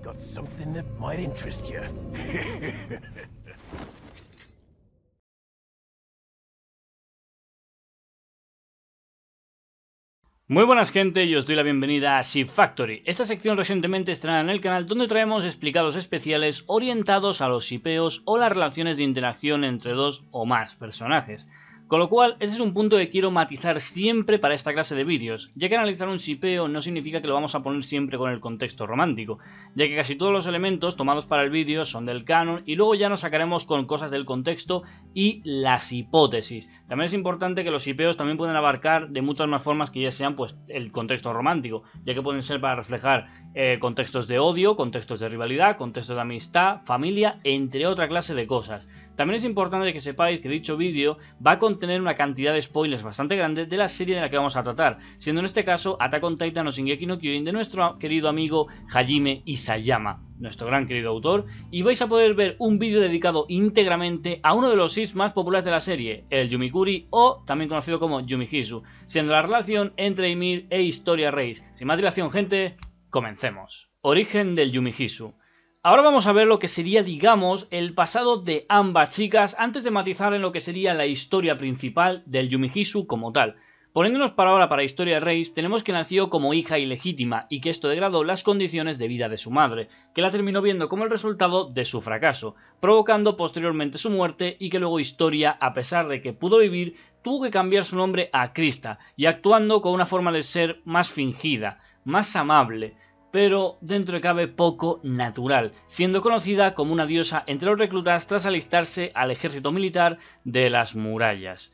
got something that might interest you. Muy buenas gente, yo os doy la bienvenida a Ship Factory, esta sección recientemente estrenada en el canal donde traemos explicados especiales orientados a los shipeos o las relaciones de interacción entre dos o más personajes. Con lo cual, este es un punto que quiero matizar siempre para esta clase de vídeos, ya que analizar un shipeo no significa que lo vamos a poner siempre con el contexto romántico, ya que casi todos los elementos tomados para el vídeo son del canon y luego ya nos sacaremos con cosas del contexto y las hipótesis. También es importante que los shipeos también pueden abarcar de muchas más formas que ya sean pues el contexto romántico, ya que pueden ser para reflejar contextos de odio, contextos de rivalidad, contextos de amistad, familia, entre otra clase de cosas. También es importante que sepáis que dicho vídeo va a contener una cantidad de spoilers bastante grande de la serie de la que vamos a tratar, siendo en este caso Attack on Titan o Shingeki no Kyojin de nuestro querido amigo Hajime Isayama, nuestro gran querido autor, y vais a poder ver un vídeo dedicado íntegramente a uno de los ships más populares de la serie, el Yumikuri o también conocido como Yumihisu, siendo la relación entre Ymir e Historia Reis. Sin más dilación gente, comencemos. Origen del Yumihisu. Ahora vamos a ver lo que sería, digamos, el pasado de ambas chicas antes de matizar en lo que sería la historia principal del Yumihisu como tal. Poniéndonos para ahora para Historia Reis, tenemos que nació como hija ilegítima y que esto degradó las condiciones de vida de su madre, que la terminó viendo como el resultado de su fracaso, provocando posteriormente su muerte y que luego Historia, a pesar de que pudo vivir, tuvo que cambiar su nombre a Krista y actuando con una forma de ser más fingida, más amable, pero dentro de cabe poco natural, siendo conocida como una diosa entre los reclutas tras alistarse al ejército militar de las murallas.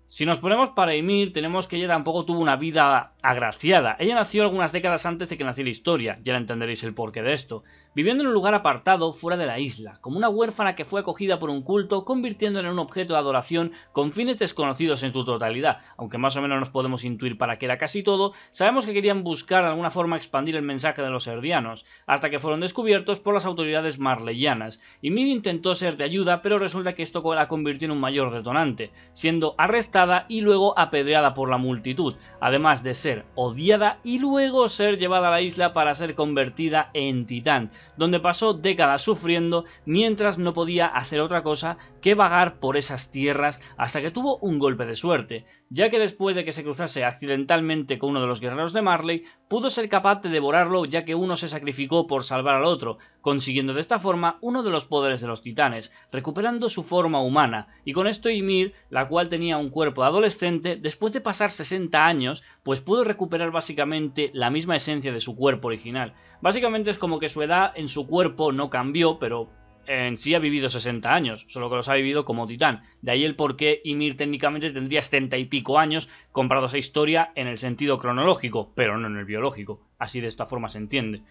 Si nos ponemos para Ymir, tenemos que ella tampoco tuvo una vida agraciada. Ella nació algunas décadas antes de que naciera Historia, ya entenderéis el porqué de esto, viviendo en un lugar apartado fuera de la isla, como una huérfana que fue acogida por un culto, convirtiéndola en un objeto de adoración con fines desconocidos en su totalidad. Aunque más o menos nos podemos intuir para qué era casi todo, sabemos que querían buscar de alguna forma expandir el mensaje de los erdianos, hasta que fueron descubiertos por las autoridades marleyanas. Ymir intentó ser de ayuda, pero resulta que esto la convirtió en un mayor detonante, siendo arrestada y luego apedreada por la multitud, además de ser odiada y luego ser llevada a la isla para ser convertida en titán, donde pasó décadas sufriendo mientras no podía hacer otra cosa que vagar por esas tierras hasta que tuvo un golpe de suerte, ya que después de que se cruzase accidentalmente con uno de los guerreros de Marley, pudo ser capaz de devorarlo ya que uno se sacrificó por salvar al otro, consiguiendo de esta forma uno de los poderes de los titanes, recuperando su forma humana, y con esto Ymir, la cual tenía un cuerpo de adolescente, después de pasar 60 años, pues pudo recuperar básicamente la misma esencia de su cuerpo original. Básicamente es como que su edad en su cuerpo no cambió, pero en sí ha vivido 60 años, solo que los ha vivido como titán. De ahí el por qué Ymir técnicamente tendría 70 y pico años comparados a Historia en el sentido cronológico, pero no en el biológico. Así de esta forma se entiende.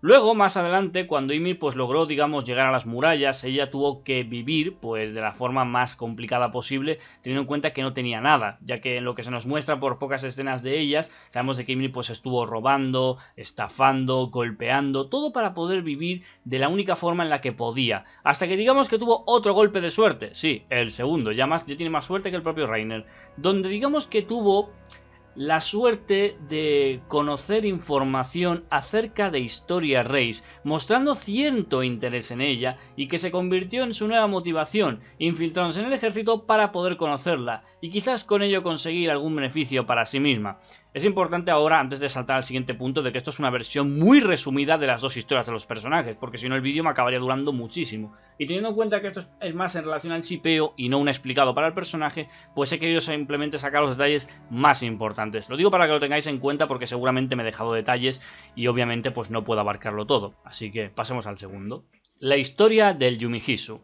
Luego, más adelante, cuando Ymir pues logró, digamos, llegar a las murallas, ella tuvo que vivir pues de la forma más complicada posible, teniendo en cuenta que no tenía nada, ya que en lo que se nos muestra por pocas escenas de ellas, sabemos de que Ymir pues estuvo robando, estafando, golpeando, todo para poder vivir de la única forma en la que podía, hasta que digamos que tuvo otro golpe de suerte, sí, el segundo, ya tiene más suerte que el propio Reiner, donde digamos que tuvo la suerte de conocer información acerca de Historia Reis, mostrando cierto interés en ella y que se convirtió en su nueva motivación, infiltrándose en el ejército para poder conocerla y quizás con ello conseguir algún beneficio para sí misma. Es importante ahora, antes de saltar al siguiente punto, de que esto es una versión muy resumida de las dos historias de los personajes, porque si no el vídeo me acabaría durando muchísimo. Y teniendo en cuenta que esto es más en relación al shipeo y no un explicado para el personaje, pues he querido simplemente sacar los detalles más importantes. Lo digo para que lo tengáis en cuenta porque seguramente me he dejado detalles y obviamente pues no puedo abarcarlo todo. Así que pasemos al segundo. La historia del Yumihisu.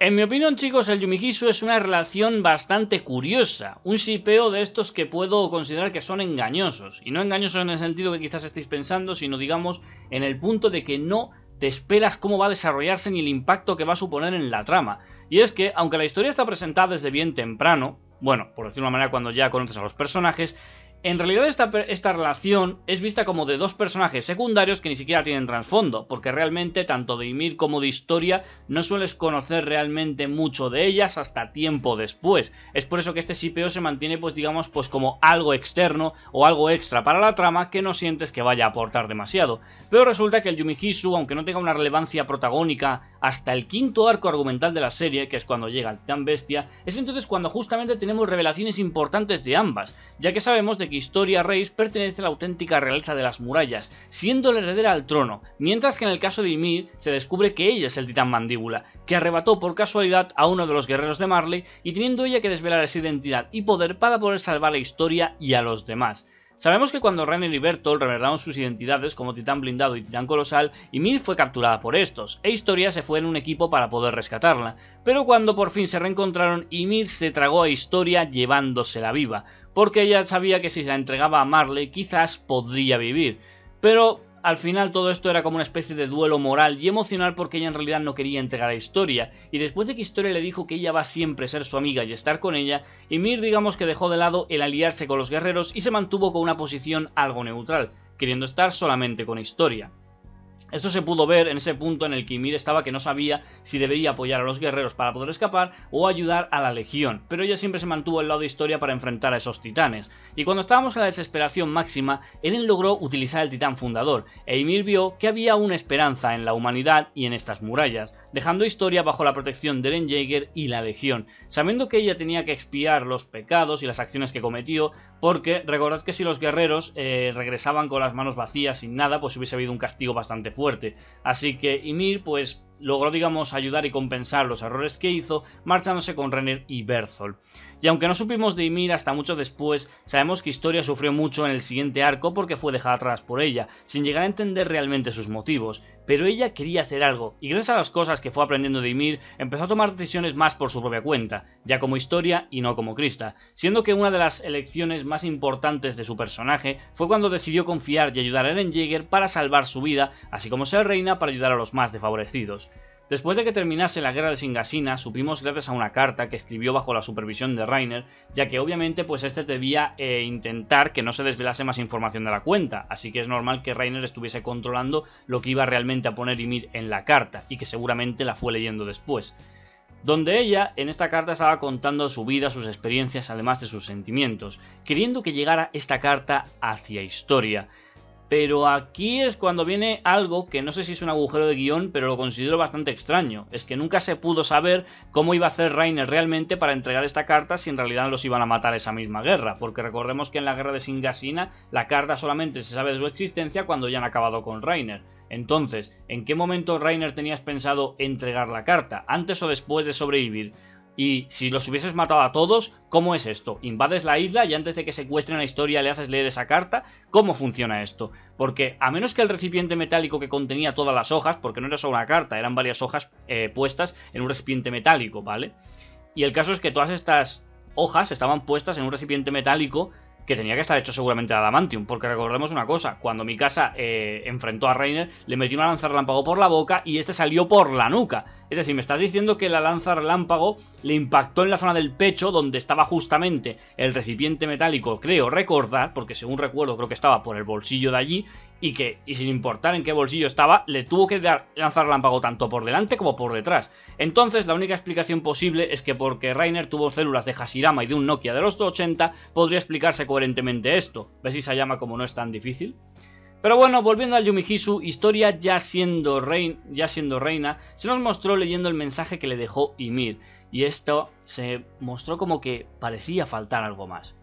En mi opinión, chicos, el Yumihisu es una relación bastante curiosa, un shipeo de estos que puedo considerar que son engañosos, y no engañosos en el sentido que quizás estéis pensando, sino digamos en el punto de que no te esperas cómo va a desarrollarse ni el impacto que va a suponer en la trama. Y es que, aunque la historia está presentada desde bien temprano, bueno, por decirlo de una manera cuando ya conoces a los personajes, En realidad esta relación es vista como de dos personajes secundarios que ni siquiera tienen trasfondo, porque realmente tanto de Ymir como de Historia no sueles conocer realmente mucho de ellas hasta tiempo después. Es por eso que este shipeo se mantiene pues digamos pues como algo externo o algo extra para la trama que no sientes que vaya a aportar demasiado. Pero resulta que el Yumihisu, aunque no tenga una relevancia protagónica hasta el quinto arco argumental de la serie, que es cuando llega el Titán Bestia, es entonces cuando justamente tenemos revelaciones importantes de ambas, ya que sabemos de que Historia Reis pertenece a la auténtica realeza de las murallas, siendo la heredera al trono, mientras que en el caso de Ymir se descubre que ella es el titán Mandíbula, que arrebató por casualidad a uno de los guerreros de Marley y teniendo ella que desvelar esa identidad y poder para poder salvar a Historia y a los demás. Sabemos que cuando Reiner y Bertolt revelaron sus identidades como Titán Blindado y Titán Colosal, Ymir fue capturada por estos, e Historia se fue en un equipo para poder rescatarla, pero cuando por fin se reencontraron, Ymir se tragó a Historia llevándosela viva, porque ella sabía que si se la entregaba a Marley quizás podría vivir, pero al final todo esto era como una especie de duelo moral y emocional porque ella en realidad no quería entregar a Historia, y después de que Historia le dijo que ella va siempre a ser su amiga y estar con ella, Ymir digamos que dejó de lado el aliarse con los guerreros y se mantuvo con una posición algo neutral, queriendo estar solamente con Historia. Esto se pudo ver en ese punto en el que Ymir estaba que no sabía si debería apoyar a los guerreros para poder escapar o ayudar a la legión, pero ella siempre se mantuvo al lado de Historia para enfrentar a esos titanes. Y cuando estábamos en la desesperación máxima, Eren logró utilizar el titán fundador, e Ymir vio que había una esperanza en la humanidad y en estas murallas, dejando Historia bajo la protección de Eren Jaeger y la legión, sabiendo que ella tenía que expiar los pecados y las acciones que cometió, porque recordad que si los guerreros regresaban con las manos vacías sin nada, pues hubiese habido un castigo bastante fuerte. Así que Ymir pues logró digamos ayudar y compensar los errores que hizo marchándose con Reiner y Berthold. Y aunque no supimos de Ymir hasta mucho después, sabemos que Historia sufrió mucho en el siguiente arco porque fue dejada atrás por ella, sin llegar a entender realmente sus motivos, pero ella quería hacer algo, y gracias a las cosas que fue aprendiendo de Ymir, empezó a tomar decisiones más por su propia cuenta, ya como Historia y no como Krista, siendo que una de las elecciones más importantes de su personaje fue cuando decidió confiar y ayudar a Eren Jaeger para salvar su vida, así como ser reina para ayudar a los más desfavorecidos. Después de que terminase la guerra de Singasina, supimos gracias a una carta que escribió bajo la supervisión de Reiner, ya que obviamente pues este debía intentar que no se desvelase más información de la cuenta, así que es normal que Reiner estuviese controlando lo que iba realmente a poner Ymir en la carta, y que seguramente la fue leyendo después. Donde ella, en esta carta, estaba contando su vida, sus experiencias, además de sus sentimientos, queriendo que llegara esta carta hacia Historia. Pero aquí es cuando viene algo que no sé si es un agujero de guión, pero lo considero bastante extraño. Es que nunca se pudo saber cómo iba a hacer Reiner realmente para entregar esta carta si en realidad los iban a matar esa misma guerra. Porque recordemos que en la guerra de Singasina la carta solamente se sabe de su existencia cuando ya han acabado con Reiner. Entonces, ¿en qué momento Reiner tenías pensado entregar la carta? ¿Antes o después de sobrevivir? Y si los hubieses matado a todos, ¿cómo es esto? ¿Invades la isla y antes de que secuestren a Historia le haces leer esa carta? ¿Cómo funciona esto? Porque a menos que el recipiente metálico que contenía todas las hojas, porque no era solo una carta, eran varias hojas puestas en un recipiente metálico, ¿vale? Y el caso es que todas estas hojas estaban puestas en un recipiente metálico que tenía que estar hecho seguramente de adamantium, porque recordemos una cosa, cuando Mikasa enfrentó a Reiner, le metió una lanza relámpago por la boca y este salió por la nuca. Es decir, me estás diciendo que la lanza relámpago le impactó en la zona del pecho, donde estaba justamente el recipiente metálico, creo recordar, porque según recuerdo creo que estaba por el bolsillo de allí, y sin importar en qué bolsillo estaba, le tuvo que dar lanzar relámpago tanto por delante como por detrás. Entonces la única explicación posible es que porque Reiner tuvo células de Hashirama y de un Nokia de los 80, podría explicarse coherentemente esto. ¿Ves si Sayama como no es tan difícil? Pero bueno, volviendo al Yumihisu, Historia ya siendo reina, se nos mostró leyendo el mensaje que le dejó Ymir, y esto se mostró como que parecía faltar algo más.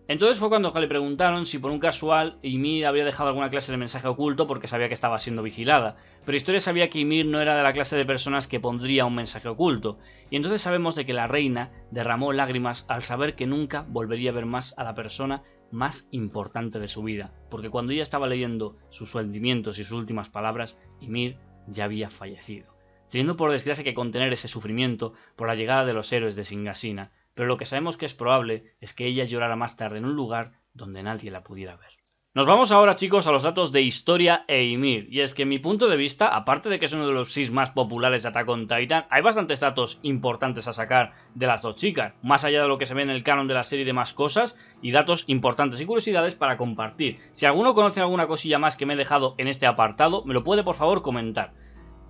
Entonces fue cuando le preguntaron si por un casual Ymir habría dejado alguna clase de mensaje oculto porque sabía que estaba siendo vigilada, pero Historia sabía que Ymir no era de la clase de personas que pondría un mensaje oculto, y entonces sabemos de que la reina derramó lágrimas al saber que nunca volvería a ver más a la persona más importante de su vida, porque cuando ella estaba leyendo sus sentimientos y sus últimas palabras, Ymir ya había fallecido, teniendo por desgracia que contener ese sufrimiento por la llegada de los héroes de Singasina. Pero lo que sabemos que es probable es que ella llorara más tarde en un lugar donde nadie la pudiera ver. Nos vamos ahora, chicos, a los datos de Historia e Ymir, y es que en mi punto de vista, aparte de que es uno de los 6 más populares de Attack on Titan, hay bastantes datos importantes a sacar de las dos chicas, más allá de lo que se ve en el canon de la serie y demás cosas, y datos importantes y curiosidades para compartir. Si alguno conoce alguna cosilla más que me he dejado en este apartado, me lo puede por favor comentar.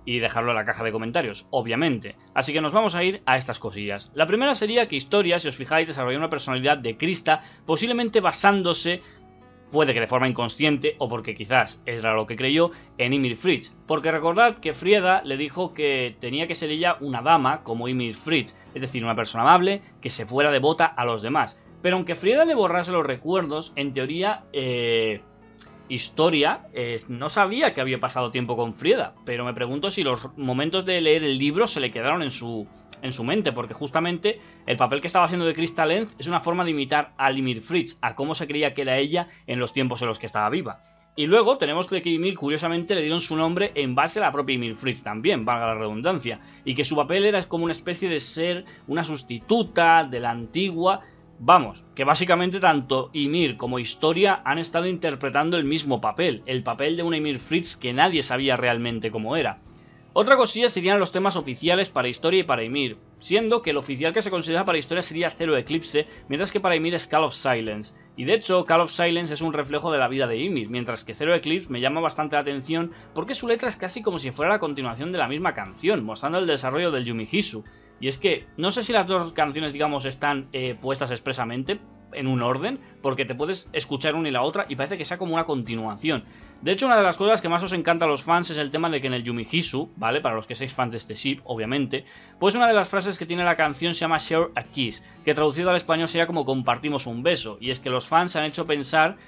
Y dejarlo en la caja de comentarios, obviamente. Así que nos vamos a ir a estas cosillas. La primera sería que Historia, si os fijáis, desarrolló una personalidad de Krista, posiblemente basándose, puede que de forma inconsciente, o porque quizás era lo que creyó, en Ymir Fritz. Porque recordad que Frieda le dijo que tenía que ser ella una dama como Ymir Fritz, es decir, una persona amable, que se fuera devota a los demás. Pero aunque Frieda le borrase los recuerdos, en teoría, Historia no sabía que había pasado tiempo con Frieda. Pero me pregunto si los momentos de leer el libro se le quedaron en su mente, porque justamente el papel que estaba haciendo de Krista Lenz es una forma de imitar a Ymir Fritz, a cómo se creía que era ella en los tiempos en los que estaba viva. Y luego tenemos que Ymir, curiosamente, le dieron su nombre en base a la propia Ymir Fritz también, valga la redundancia, y que su papel era como una especie de ser una sustituta de la antigua. Vamos, que básicamente tanto Ymir como Historia han estado interpretando el mismo papel, el papel de una Ymir Fritz que nadie sabía realmente cómo era. Otra cosilla serían los temas oficiales para Historia y para Ymir, siendo que el oficial que se considera para Historia sería Zero Eclipse, mientras que para Ymir es Call of Silence. Y de hecho, Call of Silence es un reflejo de la vida de Ymir, mientras que Zero Eclipse me llama bastante la atención porque su letra es casi como si fuera la continuación de la misma canción, mostrando el desarrollo del Yumihisu. Y es que, no sé si las dos canciones, digamos, están puestas expresamente en un orden, porque te puedes escuchar una y la otra y parece que sea como una continuación. De hecho, una de las cosas que más os encanta a los fans es el tema de que en el Yumihisu, ¿vale? Para los que seáis fans de este ship, obviamente, pues una de las frases que tiene la canción se llama Share a Kiss, que traducido al español sería como compartimos un beso, y es que los fans se han hecho pensar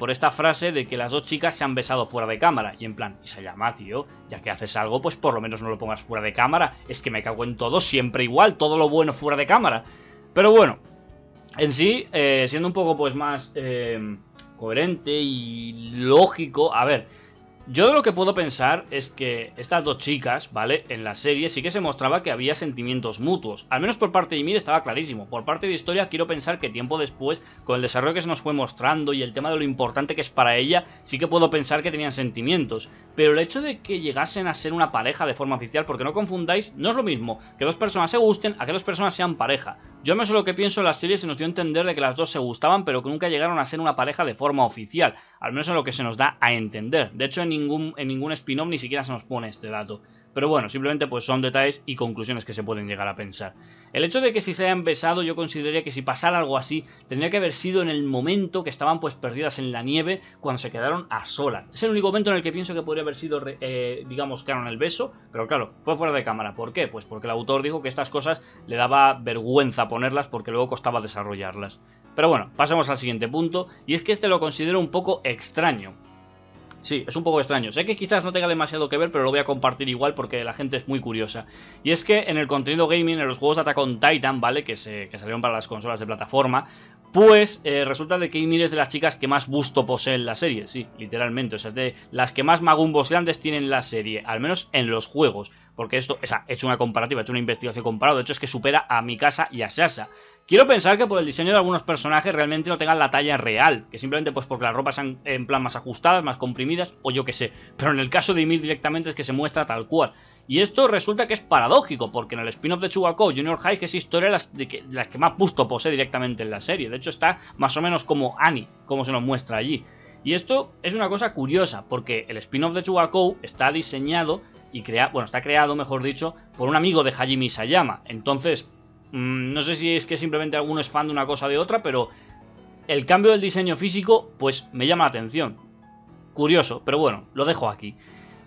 por esta frase de que las dos chicas se han besado fuera de cámara, y en plan, y se llama, tío, ya que haces algo, pues por lo menos no lo pongas fuera de cámara, es que me cago en todo, siempre igual, todo lo bueno fuera de cámara. Pero bueno, en sí, siendo un poco pues más coherente y lógico, a ver, yo de lo que puedo pensar es que estas dos chicas, ¿vale? En la serie sí que se mostraba que había sentimientos mutuos. Al menos por parte de Ymir estaba clarísimo. Por parte de Historia quiero pensar que tiempo después, con el desarrollo que se nos fue mostrando y el tema de lo importante que es para ella, sí que puedo pensar que tenían sentimientos. Pero el hecho de que llegasen a ser una pareja de forma oficial, porque no confundáis, no es lo mismo que dos personas se gusten a que dos personas sean pareja. Yo me sé lo que pienso en la serie, se nos dio a entender de que las dos se gustaban, pero que nunca llegaron a ser una pareja de forma oficial. Al menos en lo que se nos da a entender. De hecho, en ningún spin-off ni siquiera se nos pone este dato. Pero bueno, simplemente pues son detalles y conclusiones que se pueden llegar a pensar. El hecho de que si se hayan besado, yo consideraría que si pasara algo así, tendría que haber sido en el momento que estaban pues perdidas en la nieve, cuando se quedaron a solas. Es el único momento en el que pienso que podría haber sido, digamos, canon el beso, pero claro, fue fuera de cámara. ¿Por qué? Pues porque el autor dijo que estas cosas le daba vergüenza ponerlas porque luego costaba desarrollarlas. Pero bueno, pasemos al siguiente punto, y es que este lo considero un poco extraño. Sí, es un poco extraño. Sé que quizás no tenga demasiado que ver, pero lo voy a compartir igual porque la gente es muy curiosa. Y es que en el contenido gaming, en los juegos de Attack on Titan, ¿vale? Que salieron para las consolas de plataforma, pues resulta de que Ymir es de las chicas que más busto posee en la serie. Sí, literalmente. O sea, es de las que más magumbos grandes tienen la serie, al menos en los juegos. Porque esto, o sea, he hecho una comparativa, he hecho una investigación comparada. De hecho, es que supera a Mikasa y a Sasha. Quiero pensar que por el diseño de algunos personajes realmente no tengan la talla real, que simplemente pues porque las ropas sean en plan más ajustadas, más comprimidas, o yo que sé. Pero en el caso de Ymir directamente es que se muestra tal cual. Y esto resulta que es paradójico, porque en el spin-off de Chugakou Junior High, que es historia las que más busto posee directamente en la serie. De hecho está más o menos como Annie, como se nos muestra allí. Y esto es una cosa curiosa, porque el spin-off de Chugakou está diseñado y está creado, mejor dicho, por un amigo de Hajime Isayama. Entonces, no sé si es que simplemente alguno es fan de una cosa o de otra, pero el cambio del diseño físico, pues me llama la atención. Curioso, pero bueno, lo dejo aquí.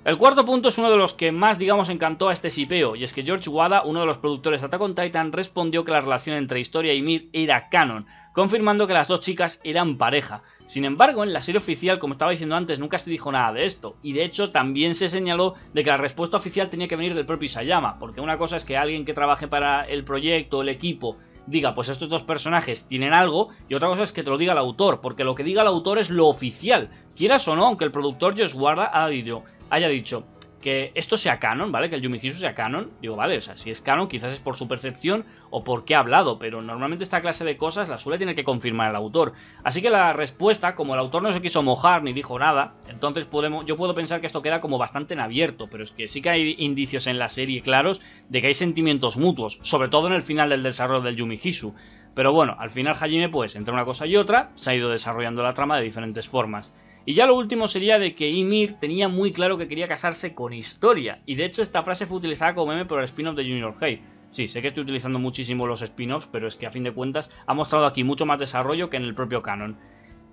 El cuarto punto es uno de los que más, digamos, encantó a este shipeo, y es que George Wada, uno de los productores de Attack on Titan, respondió que la relación entre Historia y Ymir era canon, confirmando que las dos chicas eran pareja. Sin embargo, en la serie oficial, como estaba diciendo antes, nunca se dijo nada de esto, y de hecho también se señaló de que la respuesta oficial tenía que venir del propio Isayama, porque una cosa es que alguien que trabaje para el proyecto, el equipo, diga, pues estos dos personajes tienen algo, y otra cosa es que te lo diga el autor, porque lo que diga el autor es lo oficial, quieras o no, aunque el productor Josh Wada haya dicho, que esto sea canon, ¿vale? Que el Yumihisu sea canon. Digo, vale, o sea, si es canon quizás es por su percepción o porque ha hablado, pero normalmente esta clase de cosas la suele tener que confirmar el autor. Así que la respuesta, como el autor no se quiso mojar ni dijo nada, entonces yo puedo pensar que esto queda como bastante en abierto, pero es que sí que hay indicios en la serie claros de que hay sentimientos mutuos, sobre todo en el final del desarrollo del Yumihisu. Pero bueno, al final Hajime, pues, entre una cosa y otra, se ha ido desarrollando la trama de diferentes formas. Y ya lo último sería de que Ymir tenía muy claro que quería casarse con Historia, y de hecho esta frase fue utilizada como meme por el spin-off de Junior High. Sí, sé que estoy utilizando muchísimo los spin-offs, pero es que a fin de cuentas ha mostrado aquí mucho más desarrollo que en el propio canon.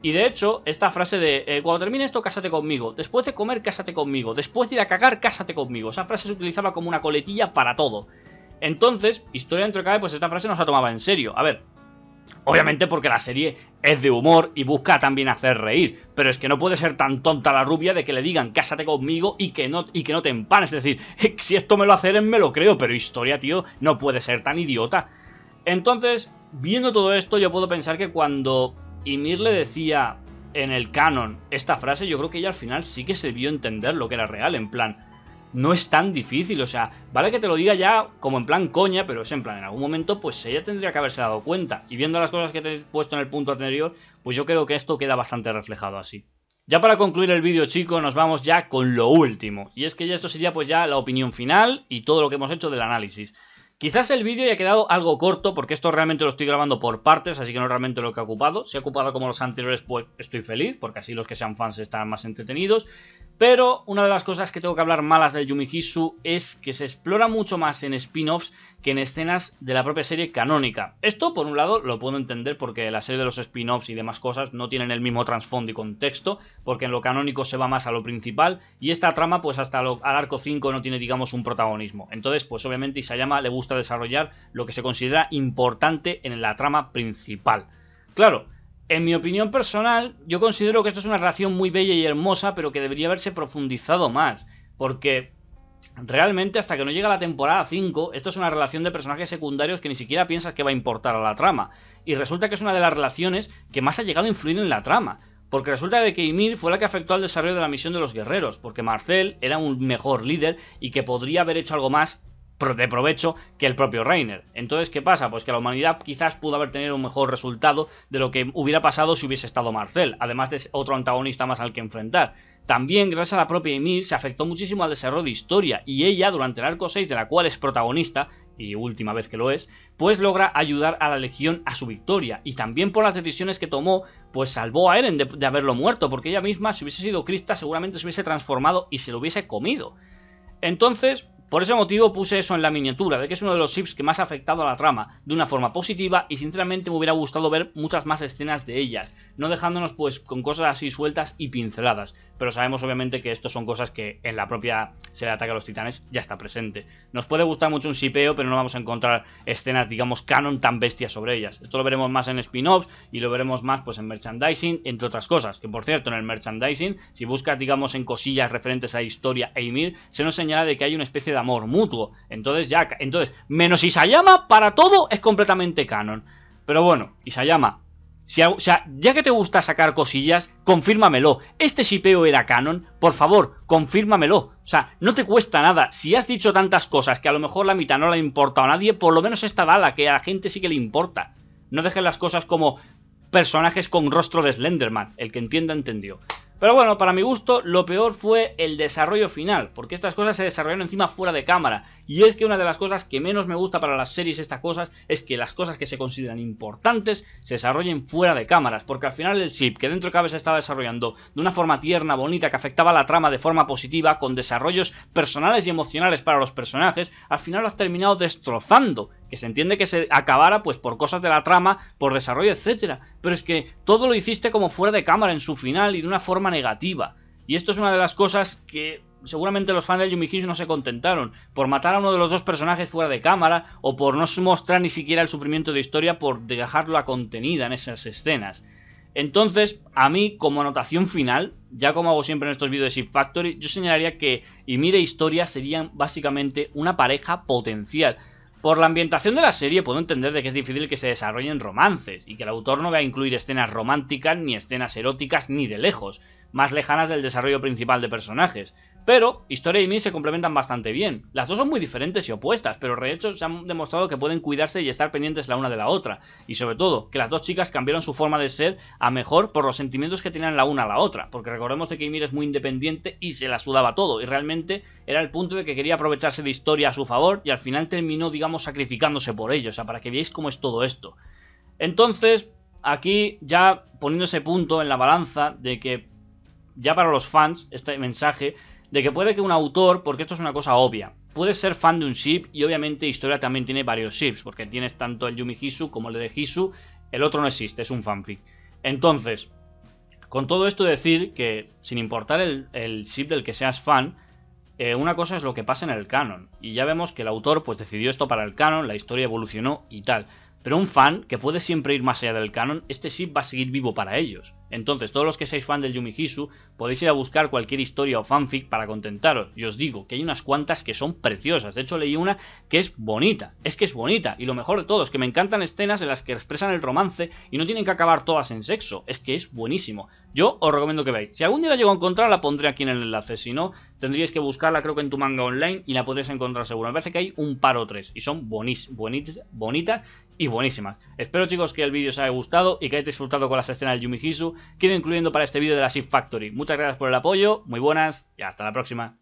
Y de hecho, esta frase de cuando termine esto, cásate conmigo, después de comer, cásate conmigo, después de ir a cagar, cásate conmigo, esa frase se utilizaba como una coletilla para todo. Entonces, Historia dentro de cabe, pues esta frase no se la tomaba en serio. A ver, obviamente porque la serie es de humor y busca también hacer reír, pero es que no puede ser tan tonta la rubia de que le digan cásate conmigo y que no te empanes. Es decir, si esto me lo hacen me lo creo, pero Historia, tío, no puede ser tan idiota. Entonces, viendo todo esto, yo puedo pensar que cuando Ymir le decía en el canon esta frase, yo creo que ella al final sí que se vio entender lo que era real, en plan, no es tan difícil, o sea, vale que te lo diga ya como en plan coña, pero es en plan, en algún momento pues ella tendría que haberse dado cuenta. Y viendo las cosas que te he puesto en el punto anterior, pues yo creo que esto queda bastante reflejado así. Ya para concluir el vídeo, chicos, nos vamos ya con lo último. Y es que ya esto sería pues ya la opinión final y todo lo que hemos hecho del análisis. Quizás el vídeo haya quedado algo corto porque esto realmente lo estoy grabando por partes, así que no es realmente lo que ha ocupado. Si ha ocupado como los anteriores, pues estoy feliz, porque así los que sean fans estarán más entretenidos. Pero una de las cosas que tengo que hablar malas del Yumihisu es que se explora mucho más en spin-offs que en escenas de la propia serie canónica. Esto, por un lado, lo puedo entender porque la serie de los spin-offs y demás cosas no tienen el mismo trasfondo y contexto, porque en lo canónico se va más a lo principal, y esta trama, pues hasta al arco 5 no tiene, digamos, un protagonismo. Entonces, pues obviamente Isayama le gusta desarrollar lo que se considera importante en la trama principal. Claro, en mi opinión personal, yo considero que esto es una relación muy bella y hermosa, pero que debería haberse profundizado más, porque realmente hasta que no llega la temporada 5, esto es una relación de personajes secundarios que ni siquiera piensas que va a importar a la trama, y resulta que es una de las relaciones que más ha llegado a influir en la trama. Porque resulta de que Ymir fue la que afectó al desarrollo de la misión de los guerreros, porque Marcel era un mejor líder y que podría haber hecho algo más de provecho que el propio Reiner. Entonces, ¿qué pasa? Pues que la humanidad quizás pudo haber tenido un mejor resultado de lo que hubiera pasado si hubiese estado Marcel, además de otro antagonista más al que enfrentar. También, gracias a la propia Ymir, se afectó muchísimo al desarrollo de Historia, y ella, durante el arco 6, de la cual es protagonista, y última vez que lo es, pues logra ayudar a la Legión a su victoria, y también por las decisiones que tomó, pues salvó a Eren de haberlo muerto, porque ella misma, si hubiese sido Krista, seguramente se hubiese transformado y se lo hubiese comido. Entonces, por ese motivo puse eso en la miniatura, de que es uno de los ships que más ha afectado a la trama, de una forma positiva, y sinceramente me hubiera gustado ver muchas más escenas de ellas, no dejándonos pues con cosas así sueltas y pinceladas, pero sabemos obviamente que esto son cosas que en la propia serie de Ataque a los Titanes ya está presente. Nos puede gustar mucho un shipeo, pero no vamos a encontrar escenas, digamos, canon tan bestias sobre ellas. Esto lo veremos más en spin-offs y lo veremos más pues en merchandising, entre otras cosas, que por cierto en el merchandising, si buscas digamos en cosillas referentes a Historia e Ymir, se nos señala de que hay una especie de amor mutuo. Entonces menos Isayama, para todo es completamente canon. Pero bueno, Isayama, o sea, ya que te gusta sacar cosillas, confírmamelo. ¿Este shipeo era canon? Por favor, confírmamelo. O sea, no te cuesta nada. Si has dicho tantas cosas que a lo mejor la mitad no le importa a nadie, por lo menos esta dala, que a la gente sí que le importa. No dejes las cosas como personajes con rostro de Slenderman. El que entienda, entendió. Pero bueno, para mi gusto, lo peor fue el desarrollo final, porque estas cosas se desarrollaron encima fuera de cámara. Y es que una de las cosas que menos me gusta para las series estas cosas es que las cosas que se consideran importantes se desarrollen fuera de cámaras, porque al final el ship que dentro de cabe se estaba desarrollando de una forma tierna, bonita, que afectaba a la trama de forma positiva, con desarrollos personales y emocionales para los personajes, al final lo has terminado destrozando. Que se entiende que se acabara pues por cosas de la trama, por desarrollo, etcétera. Pero es que todo lo hiciste como fuera de cámara en su final y de una forma negativa. Y esto es una de las cosas que seguramente los fans del Yumihisu no se contentaron, por matar a uno de los dos personajes fuera de cámara, o por no mostrar ni siquiera el sufrimiento de Historia, por dejarla contenida en esas escenas. Entonces, a mí, como anotación final, ya como hago siempre en estos vídeos de Ship Factory, yo señalaría que Ymir e Historia serían básicamente una pareja potencial. Por la ambientación de la serie puedo entender de que es difícil que se desarrollen romances y que el autor no va a incluir escenas románticas ni escenas eróticas ni de lejos, más lejanas del desarrollo principal de personajes. Pero Historia y Mii se complementan bastante bien. Las dos son muy diferentes y opuestas, pero de hecho se han demostrado que pueden cuidarse y estar pendientes la una de la otra. Y sobre todo, que las dos chicas cambiaron su forma de ser a mejor por los sentimientos que tenían la una a la otra. Porque recordemos que Ymir es muy independiente y se la sudaba todo. Y realmente era el punto de que quería aprovecharse de Historia a su favor y al final terminó, digamos, sacrificándose por ello. O sea, para que veáis cómo es todo esto. Entonces, aquí ya poniendo ese punto en la balanza de que ya para los fans, este mensaje de que puede que un autor, porque esto es una cosa obvia, puede ser fan de un ship y obviamente Historia también tiene varios ships, porque tienes tanto el Yumi Hisu como el de Hisu, el otro no existe, es un fanfic. Entonces, con todo esto decir que sin importar el ship del que seas fan, una cosa es lo que pasa en el canon, y ya vemos que el autor pues decidió esto para el canon, la historia evolucionó y tal. Pero un fan, que puede siempre ir más allá del canon, este ship va a seguir vivo para ellos. Entonces, todos los que seáis fan del Yumi Hisu, podéis ir a buscar cualquier historia o fanfic para contentaros. Y os digo que hay unas cuantas que son preciosas. De hecho, leí una que es bonita. Es que es bonita. Y lo mejor de todo es que me encantan escenas en las que expresan el romance y no tienen que acabar todas en sexo. Es que es buenísimo. Yo os recomiendo que veáis. Si algún día la llego a encontrar, la pondré aquí en el enlace. Si no, tendríais que buscarla, creo que en tu manga online, y la podréis encontrar seguro. Me parece que hay un par o tres. Y son bonitas y buenísimas. Espero, chicos, que el vídeo os haya gustado y que hayáis disfrutado con las escenas del Yumi Hisu que he ido incluyendo para este vídeo de la Ship Factory. Muchas gracias por el apoyo, muy buenas y hasta la próxima.